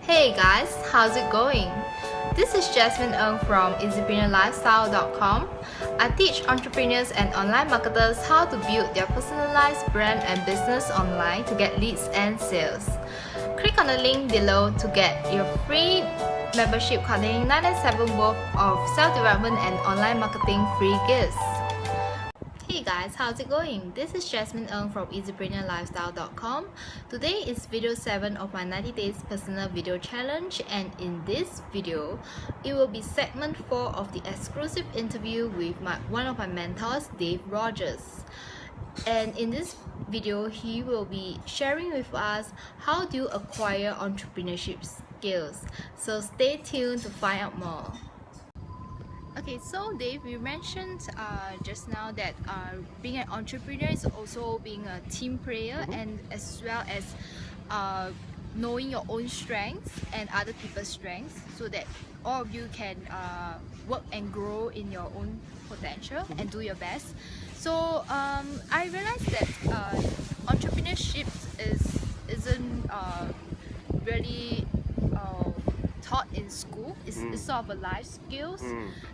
Hey guys, how's it going? This is Jasmine Ng from EasyPrenneurLifestyle.com. I teach entrepreneurs and online marketers how to build their personalized brand and business online to get leads and sales. Click on the link below to get your free membership containing 997 worth of self-development and online marketing free gifts. Hey guys, how's it going? This is Jasmine Ng from EasyPrenneurLifestyle.com. Today is video 7 of my 90 days personal video challenge, and in this video, it will be segment 4 of the exclusive interview with one of my mentors, Dave Rogers. And in this video, he will be sharing with us how do you acquire entrepreneurship skills. So stay tuned to find out more. Okay, so Dave, you mentioned just now that being an entrepreneur is also being a team player, and as well as knowing your own strengths and other people's strengths, so that all of you can work and grow in your own potential and do your best. So I realized that entrepreneurship isn't really taught in school. It's sort of a life skills.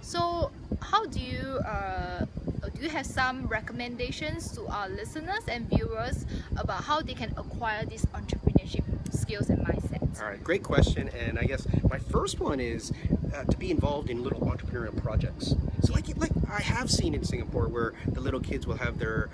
So how do you have some recommendations to our listeners and viewers about how they can acquire these entrepreneurship skills and mindsets? All right, great question. And I guess my first one is to be involved in little entrepreneurial projects. So like I have seen in Singapore, where the little kids will have their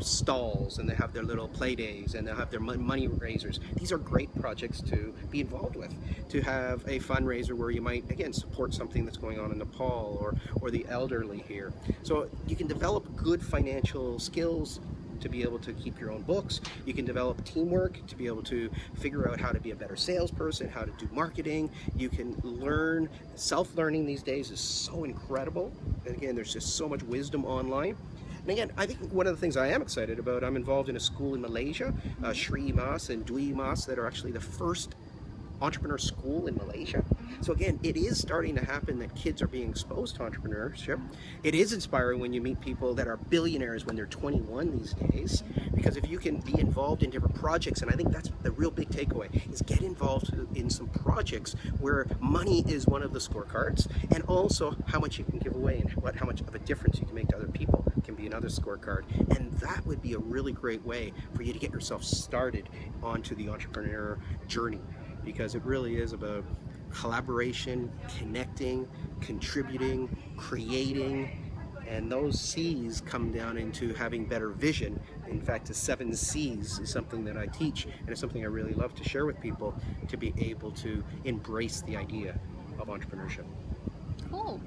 stalls, and they have their little play days, and they'll have their money raisers. These are great projects to be involved with. To have a fundraiser where you might, again, support something that's going on in Nepal or the elderly here. So you can develop good financial skills to be able to keep your own books. You can develop teamwork to be able to figure out how to be a better salesperson, how to do marketing. You can learn. Self-learning these days is so incredible. And again, there's just so much wisdom online. And again, I think one of the things I am excited about, I'm involved in a school in Malaysia, Sri Mas and Dwi Mas, that are actually the first entrepreneur school in Malaysia. So again, it is starting to happen that kids are being exposed to entrepreneurship. It is inspiring when you meet people that are billionaires when they're 21 these days, because if you can be involved in different projects, and I think that's the real big takeaway, is get involved in some projects where money is one of the scorecards, and also how much you can give away and how much of a difference you can make to other people can be another scorecard. And that would be a really great way for you to get yourself started onto the entrepreneur journey, because it really is about collaboration, connecting, contributing, creating, and those C's come down into having better vision. In fact, the 7 C's is something that I teach, and it's something I really love to share with people to be able to embrace the idea of entrepreneurship. Cool.